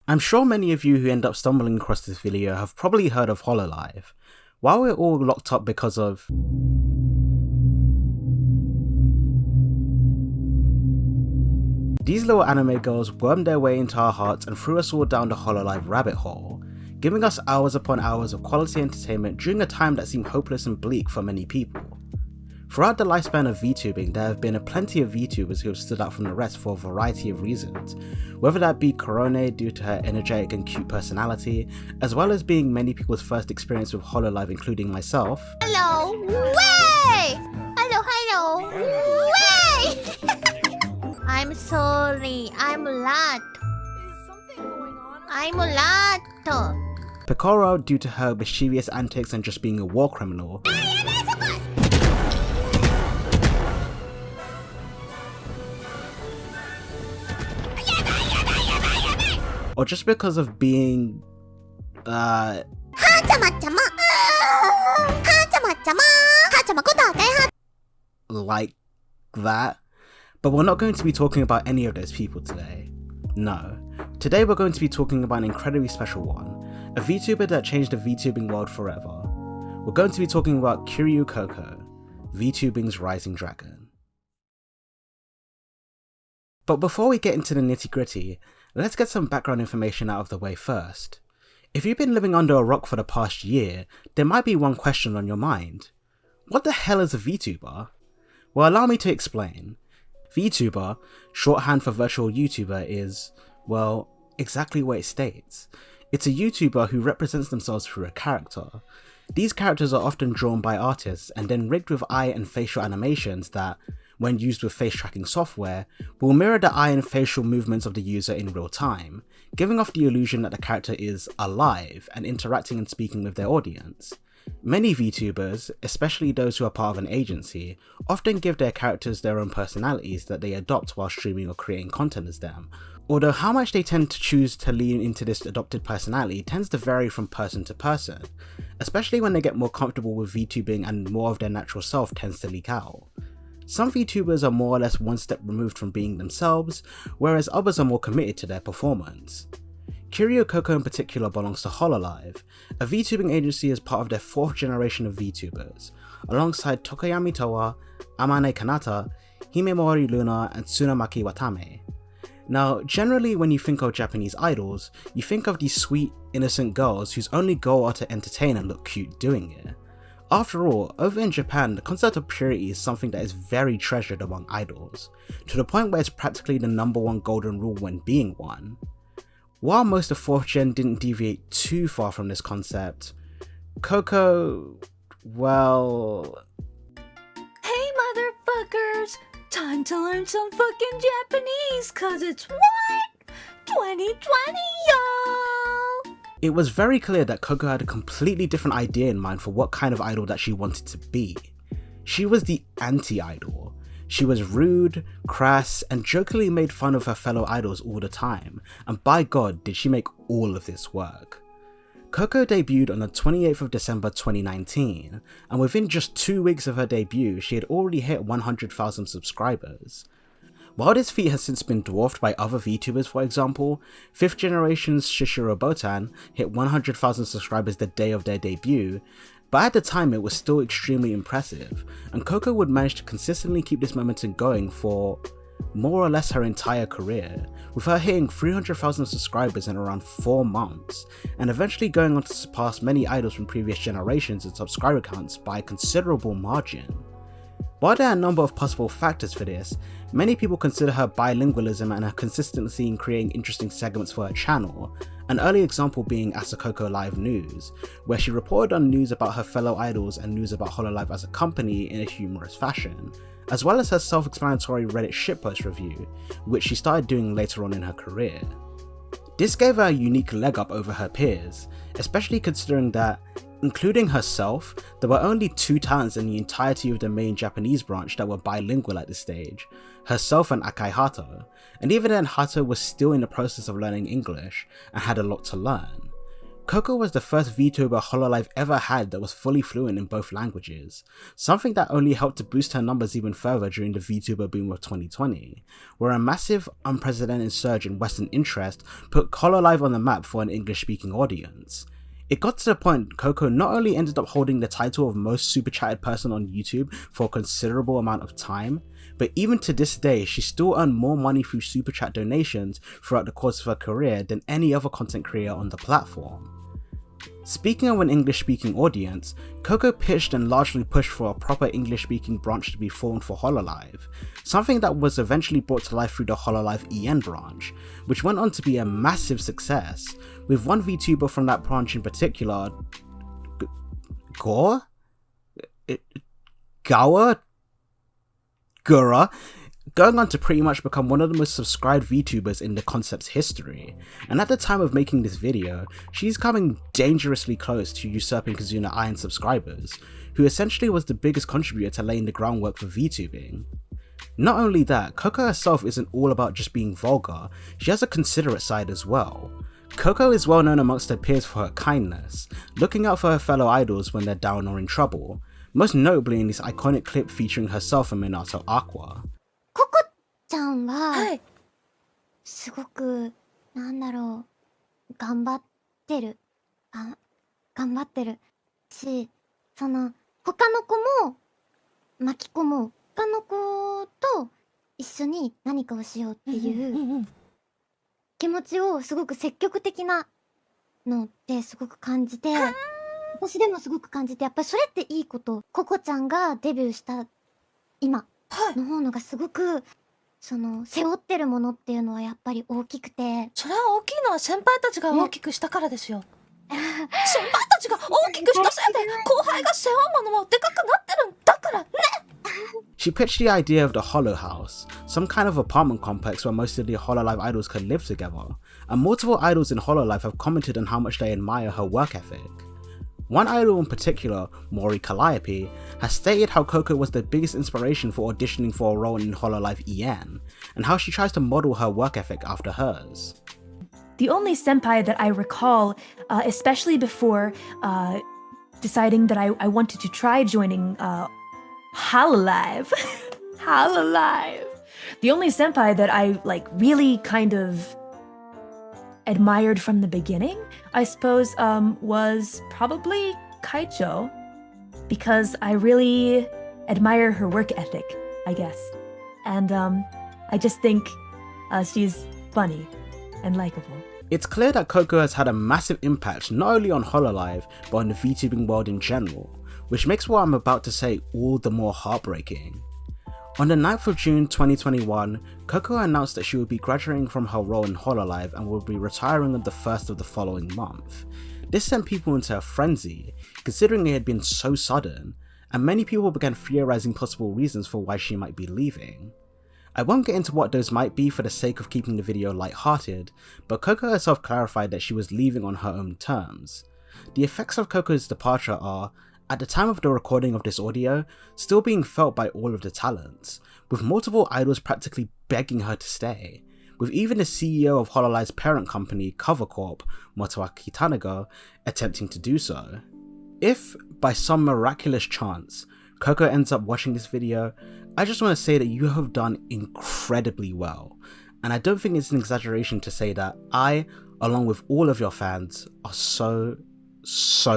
I'm sure many of you who end up stumbling across this video have probably heard of hololive. While we're all locked up because of these little anime girls wormed their way into our hearts and threw us all down the hololive rabbit hole, giving us hours upon hours of quality entertainment during a time that seemed hopeless and bleak for many people. Throughout the lifespan of Vtubing, there have been plenty of Vtubers who have stood out from the rest for a variety of reasons, whether that be Korone due to her energetic and cute personality, as well as being many people's first experience with hololive, including myself. Hello, way! Hello, way! I'm sorry, I'm late. Is something going on? I'm late. Pekora due to her mischievous antics and just being a war criminal. Or just because of being, like that. But we're not going to be talking about any of those people today. No. Today we're going to be talking about an incredibly special one, a VTuber that changed the VTubing world forever. We're going to be talking about Kiryu Coco, VTubing's rising dragon. But before we get into the nitty gritty, let's get some background information out of the way first. If you've been living under a rock for the past year, there might be one question on your mind. What the hell is a VTuber? Well, allow me to explain. VTuber, shorthand for virtual YouTuber, is, well, exactly what it states. It's a YouTuber who represents themselves through a character. These characters are often drawn by artists and then rigged with eye and facial animations that, when used with face tracking software, will mirror the eye and facial movements of the user in real time, giving off the illusion that the character is alive and interacting and speaking with their audience. Many VTubers, especially those who are part of an agency, often give their characters their own personalities that they adopt while streaming or creating content as them, although how much they tend to choose to lean into this adopted personality tends to vary from person to person, especially when they get more comfortable with VTubing and more of their natural self tends to leak out. Some VTubers are more or less one step removed from being themselves, whereas others are more committed to their performance. Kiryu Coco in particular belongs to hololive, a VTubing agency as part of their 4th generation of VTubers, alongside Tokoyami Towa, Amane Kanata, Himemori Luna, and Tsunamaki Watame. Now, generally when you think of Japanese idols, you think of these sweet, innocent girls whose only goal are to entertain and look cute doing it. After all, over in Japan, the concept of purity is something that is very treasured among idols, to the point where it's practically the #1 golden rule when being one. While most of 4th gen didn't deviate too far from this concept, Coco, well... Hey motherfuckers! Time to learn some fucking Japanese, cause it's what? 2020, y'all! It was very clear that Coco had a completely different idea in mind for what kind of idol that she wanted to be. She was the anti-idol. She was rude, crass, and jokingly made fun of her fellow idols all the time, and by God did she make all of this work. Coco debuted on the 28th of December 2019, and within just 2 weeks of her debut, she had already hit 100,000 subscribers. While this feat has since been dwarfed by other VTubers, for example, 5th generation's Shishiro Botan hit 100,000 subscribers the day of their debut, but at the time it was still extremely impressive, and Coco would manage to consistently keep this momentum going for more or less her entire career, with her hitting 300,000 subscribers in around 4 months, and eventually going on to surpass many idols from previous generations in subscriber counts by a considerable margin. While there are a number of possible factors for this, many people consider her bilingualism and her consistency in creating interesting segments for her channel, an early example being Asakoko Live News, where she reported on news about her fellow idols and news about hololive as a company in a humorous fashion, as well as her self-explanatory Reddit shitpost review, which she started doing later on in her career. This gave her a unique leg up over her peers, especially considering that, including herself, there were only 2 talents in the entirety of the main Japanese branch that were bilingual at this stage, herself and Akai Hato, and even then Hato was still in the process of learning English and had a lot to learn. Coco was the first VTuber hololive ever had that was fully fluent in both languages, something that only helped to boost her numbers even further during the VTuber boom of 2020, where a massive, unprecedented surge in Western interest put hololive on the map for an English-speaking audience. It got to the point Coco not only ended up holding the title of most super chatted person on YouTube for a considerable amount of time, but even to this day she still earned more money through super chat donations throughout the course of her career than any other content creator on the platform. Speaking of an English-speaking audience, Coco pitched and largely pushed for a proper English-speaking branch to be formed for hololive, something that was eventually brought to life through the hololive EN branch, which went on to be a massive success, with one VTuber from that branch in particular, Gura, going on to pretty much become one of the most subscribed VTubers in the concept's history, and at the time of making this video, she's coming dangerously close to usurping Kazuna Iron subscribers, who essentially was the biggest contributor to laying the groundwork for Vtubing. Not only that, Coco herself isn't all about just being vulgar, she has a considerate side as well. Coco is well known amongst her peers for her kindness, looking out for her fellow idols when they're down or in trouble, most notably in this iconic clip featuring herself and Minato Aqua. ココちゃんは、はい。すごく、なんだろう、頑張ってる。頑張ってるし、他の子も巻き込む。他の子と一緒に何かをしようっていう気持ちをすごく積極的なのってすごく感じて、私でもすごく感じて、やっぱりそれっていいこと。ココちゃんがデビューした今の方のがすごく背負ってるものっていうのはやっぱり大きくて、それは大きいのは先輩たちが大きくしたからですよ。先輩たちが大きくしたせいで後輩が背負うものもでかくなってるんだからね。She pitched the idea of the Holo House, some kind of apartment complex where most of the hololive idols could live together, and multiple idols in hololive have commented on how much they admire her work ethic. One idol in particular, Mori Calliope, has stated how Coco was the biggest inspiration for auditioning for a role in hololive EN, and how she tries to model her work ethic after hers. The only senpai that I recall, especially before deciding that I wanted to try joining hololive, the only senpai that I really kind of admired from the beginning, I suppose, was probably Kaicho, because I really admire her work ethic, I guess. And I just think she's funny and likable. It's clear that Coco has had a massive impact not only on hololive, but on the VTubing world in general, which makes what I'm about to say all the more heartbreaking. On the 9th of June 2021, Coco announced that she would be graduating from her role in hololive and would be retiring on the 1st of the following month. This sent people into a frenzy, considering it had been so sudden, and many people began theorizing possible reasons for why she might be leaving. I won't get into what those might be for the sake of keeping the video lighthearted, but Coco herself clarified that she was leaving on her own terms. The effects of Coco's departure are, at the time of the recording of this audio, still being felt by all of the talents, with multiple idols practically begging her to stay, with even the CEO of hololive's parent company, Cover Corp, Motoaki Tanago, attempting to do so. If, by some miraculous chance, Coco ends up watching this video, I just want to say that you have done incredibly well, and I don't think it's an exaggeration to say that I, along with all of your fans, are so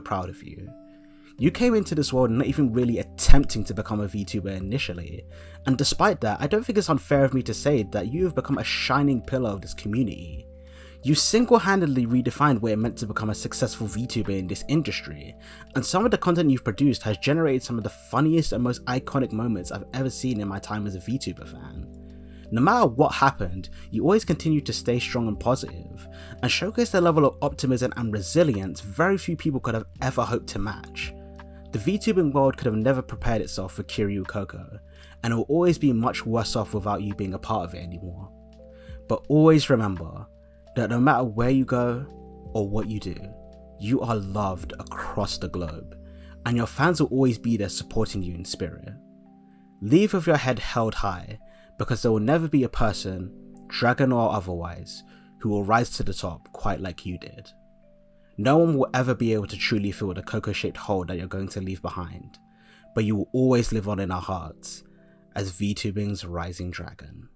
proud of you. You came into this world not even really attempting to become a VTuber initially, and despite that, I don't think it's unfair of me to say that you have become a shining pillar of this community. You single-handedly redefined what it meant to become a successful VTuber in this industry, and some of the content you've produced has generated some of the funniest and most iconic moments I've ever seen in my time as a VTuber fan. No matter what happened, you always continued to stay strong and positive, and showcased a level of optimism and resilience very few people could have ever hoped to match. The VTubing world could have never prepared itself for Kiryu Coco, and it will always be much worse off without you being a part of it anymore. But always remember that no matter where you go or what you do, you are loved across the globe, and your fans will always be there supporting you in spirit. Leave with your head held high, because there will never be a person, dragon or otherwise, who will rise to the top quite like you did. No one will ever be able to truly fill the Coco-shaped hole that you're going to leave behind, but you will always live on in our hearts as Vtubing's rising dragon.